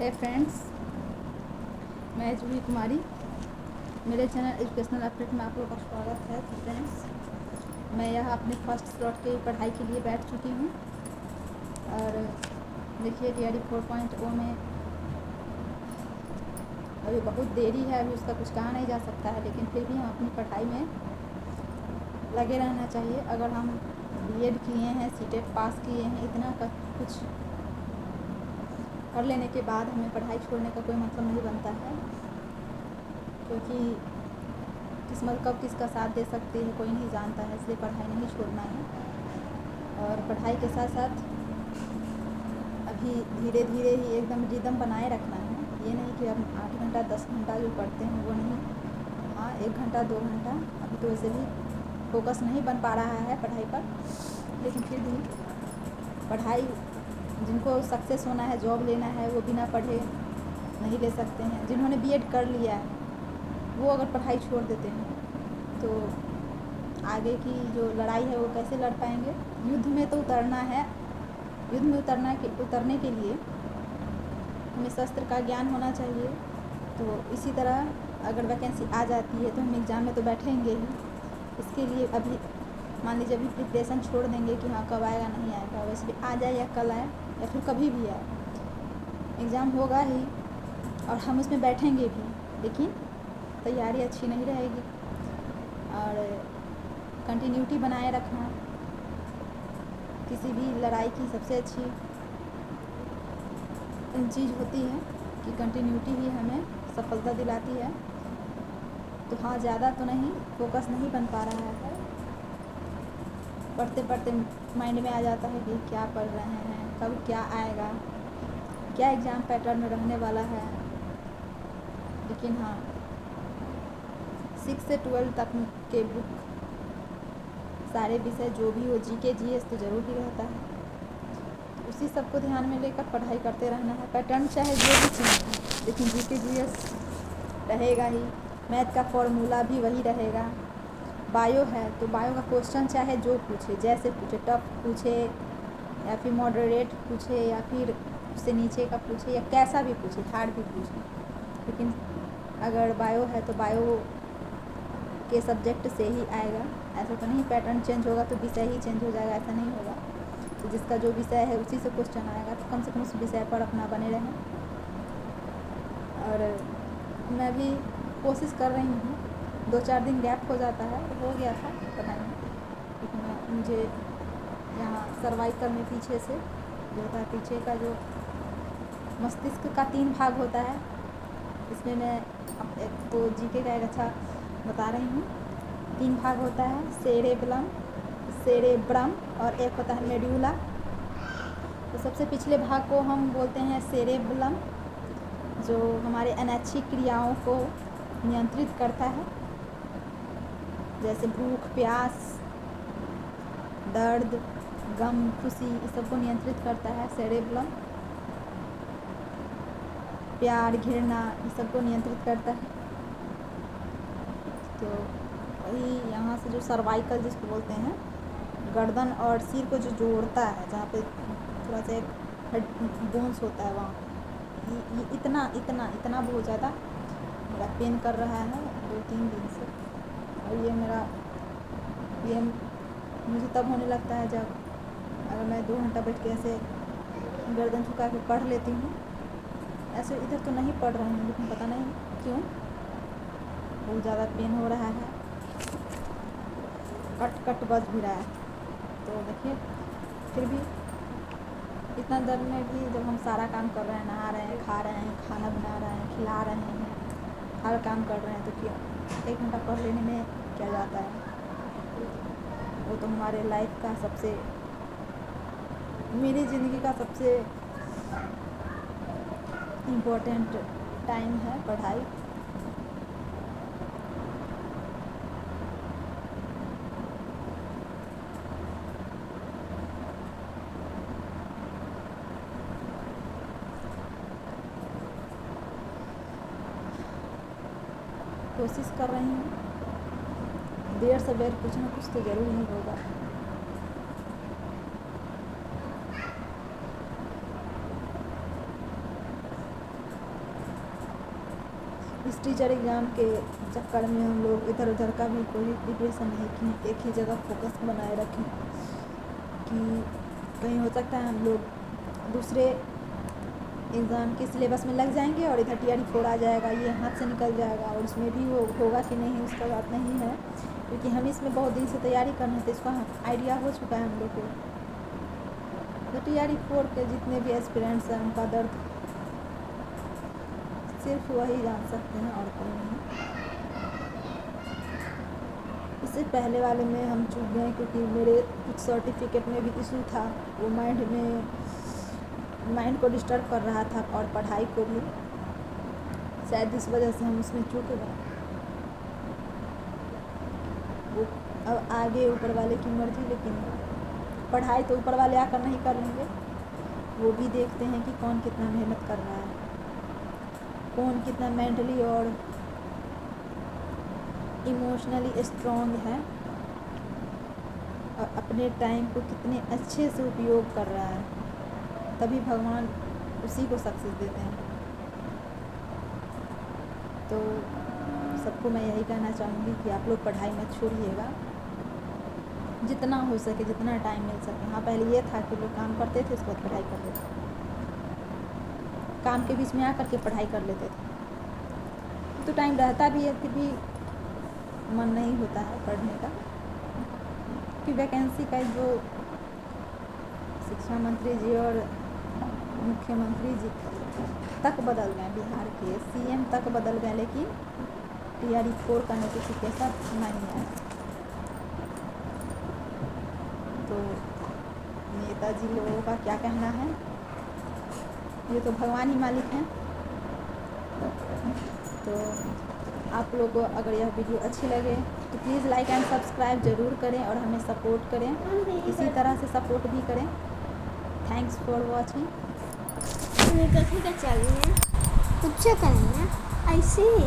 है फ्रेंड्स, मैं जूही कुमारी। मेरे चैनल एजुकेशनल अपडेट में आप लोगों का स्वागत है। तो फ्रेंड्स, मैं यहाँ अपने फर्स्ट स्लॉट की पढ़ाई के लिए बैठ चुकी हूँ और देखिए DRE 4.0 में अभी बहुत देरी है, अभी उसका कुछ कहा नहीं जा सकता है, लेकिन फिर भी हम अपनी पढ़ाई में लगे रहना चाहिए। अगर हम B.Ed किए हैं, CTET पास किए हैं, इतना कुछ कर लेने के बाद हमें पढ़ाई छोड़ने का कोई मतलब नहीं बनता है, क्योंकि किस्मत कब किसका साथ दे सकती है कोई नहीं जानता है। इसलिए पढ़ाई नहीं छोड़ना है और पढ़ाई के साथ साथ अभी धीरे धीरे ही एकदम रिदम बनाए रखना है। ये नहीं कि हम 8 घंटा 10 घंटा जो पढ़ते हैं वो नहीं, हाँ 1 घंटा 2 घंटा। अभी तो वैसे भी फोकस नहीं बन पा रहा है पढ़ाई पर, लेकिन फिर भी पढ़ाई, जिनको सक्सेस होना है, जॉब लेना है, वो बिना पढ़े नहीं ले सकते हैं। जिन्होंने B.Ed कर लिया है वो अगर पढ़ाई छोड़ देते हैं तो आगे की जो लड़ाई है वो कैसे लड़ पाएंगे। युद्ध में तो उतरना है, युद्ध में उतरने के लिए हमें शस्त्र का ज्ञान होना चाहिए। तो इसी तरह अगर वैकेंसी आ जाती है तो हम एग्ज़ाम में तो बैठेंगे ही। इसके लिए अभी मान लीजिए अभी प्रिपरेशन छोड़ देंगे कि हाँ कब आएगा नहीं आएगा, वैसे भी आ जाए या कल आए या फिर कभी भी आए, एग्ज़ाम होगा ही और हम उसमें बैठेंगे भी, लेकिन तैयारी अच्छी नहीं रहेगी। और कंटिन्यूटी बनाए रखना किसी भी लड़ाई की सबसे अच्छी चीज़ होती है कि कंटिन्यूटी ही हमें सफलता दिलाती है। तो हाँ, ज़्यादा तो नहीं, फोकस नहीं बन पा रहा है। पढ़ते पढ़ते माइंड में आ जाता है कि क्या पढ़ रहे हैं, कब क्या आएगा, क्या एग्ज़ाम पैटर्न रहने वाला है। लेकिन हाँ, 6 से 12 तक के बुक सारे विषय जो भी हो, GK GS तो ज़रूर ही रहता है। उसी सबको ध्यान में लेकर पढ़ाई करते रहना है। पैटर्न चाहे जो भी चेंज हो, लेकिन GK GS रहेगा ही। मैथ का फॉर्मूला भी वही रहेगा। बायो है तो बायो का क्वेश्चन चाहे जो पूछे, जैसे पूछे, टफ पूछे या फिर मॉडरेट पूछे या फिर उससे नीचे का पूछे या कैसा भी पूछे, हार्ड भी पूछे, लेकिन अगर बायो है तो बायो के सब्जेक्ट से ही आएगा। ऐसा तो नहीं पैटर्न चेंज होगा तो विषय ही चेंज हो जाएगा, ऐसा नहीं होगा। तो जिसका जो विषय है उसी से क्वेश्चन आएगा, तो कम से कम उस विषय पर अपना बने रहें। और मैं भी कोशिश कर रही हूँ, 2-4 दिन गैप हो जाता है, हो गया था पढ़ाई में, लेकिन मुझे यहाँ सर्वाइकल में पीछे से जो होता है, पीछे का जो मस्तिष्क का 3 भाग होता है, इसमें मैं एक तो GK का एक अच्छा बता रही हूँ। 3 भाग होता है, सेरेब्रम और एक होता है मेड्यूला। तो सबसे पिछले भाग को हम बोलते हैं सेरेब्रम, जो हमारे अनैच्छिक क्रियाओं को नियंत्रित करता है, जैसे भूख, प्यास, दर्द, गम, खुशी, इस सबको नियंत्रित करता है सेरेब्रम। प्यार, घृणा, इस सबको नियंत्रित करता है। तो वही यहाँ से जो सर्वाइकल जिसको बोलते हैं, गर्दन और सिर को जो जोड़ता है, जहाँ पे थोड़ा सा एक बोन्स होता है, वहाँ ये इतना बहुत ज़्यादा मेरा पेन कर रहा है 2-3 दिन से। और ये मुझे तब होने लगता है जब अगर मैं 2 घंटा बैठ के ऐसे गर्दन झुका के पढ़ लेती हूँ। ऐसे इधर तो नहीं पढ़ रही हूँ, लेकिन पता नहीं क्यों बहुत ज़्यादा पेन हो रहा है, कट बज भी रहा है। तो देखिए, फिर भी इतना दर्द में भी जब हम सारा काम कर रहे हैं, नहा रहे हैं, खा रहे हैं, खाना बना रहे हैं, खिला रहे हैं, हर काम कर रहे हैं, तो क्या 1 घंटा पढ़ लेने में क्या जाता है। वो तो हमारे लाइफ का सबसे, मेरी ज़िंदगी का सबसे इम्पोर्टेंट टाइम है पढ़ाई। कोशिश कर रही हूँ, देर सवेर कुछ ना कुछ तो ज़रूर ही होगा। इस टीचर एग्ज़ाम के चक्कर में हम लोग इधर उधर का भी कोई प्रिपरेशन नहीं किए, एक ही जगह फोकस बनाए रखें कि कहीं हो सकता है हम लोग दूसरे एग्ज़ाम के सिलेबस में लग जाएंगे और इधर TRE4 आ जाएगा, ये हाथ से निकल जाएगा और उसमें भी होगा कि नहीं उसका बात नहीं है, क्योंकि हम इसमें बहुत दिन से तैयारी करना है तो इसका आइडिया हो चुका है हम लोग को। तो TRE4 के जितने भी एस्पिरेंट्स हैं उनका दर्द सिर्फ वही जान सकते हैं और कोई नहीं। इससे पहले वाले में हम चूक गए क्योंकि मेरे कुछ सर्टिफिकेट में भी इशू था, वो माइंड को डिस्टर्ब कर रहा था और पढ़ाई को भी, शायद इस वजह से हम उसमें चूक गए। वो अब आगे ऊपर वाले की मर्जी, लेकिन पढ़ाई तो ऊपर वाले आकर नहीं कर लेंगे, वो भी देखते हैं कि कौन कितना मेहनत कर रहा है, कौन कितना मेंटली और इमोशनली स्ट्रॉन्ग है और अपने टाइम को कितने अच्छे से उपयोग कर रहा है, तभी भगवान उसी को सक्सेस देते हैं। तो सबको मैं यही कहना चाहूँगी कि आप लोग पढ़ाई मत छोड़िएगा, जितना हो सके, जितना टाइम मिल सके। हाँ, पहले ये था कि लोग काम करते थे, उसके बाद पढ़ाई कर लेते थे, काम के बीच में आकर के पढ़ाई कर लेते थे, तो टाइम रहता भी है फिर भी मन नहीं होता है पढ़ने का, कि वैकेंसी का जो शिक्षा मंत्री जी और मुख्यमंत्री जी तक बदल गए, बिहार के CM तक बदल गए, लेकिन TRE4 का नोटिफिकेशन नहीं आया। तो नेताजी लोगों का क्या कहना है, ये तो भगवान ही मालिक हैं। तो आप लोगों को अगर यह वीडियो अच्छी लगे तो प्लीज़ लाइक एंड सब्सक्राइब ज़रूर करें और हमें सपोर्ट करें, इसी तरह से सपोर्ट भी करें। Thanks for watching. कुछ करेंगे ऐसे ही।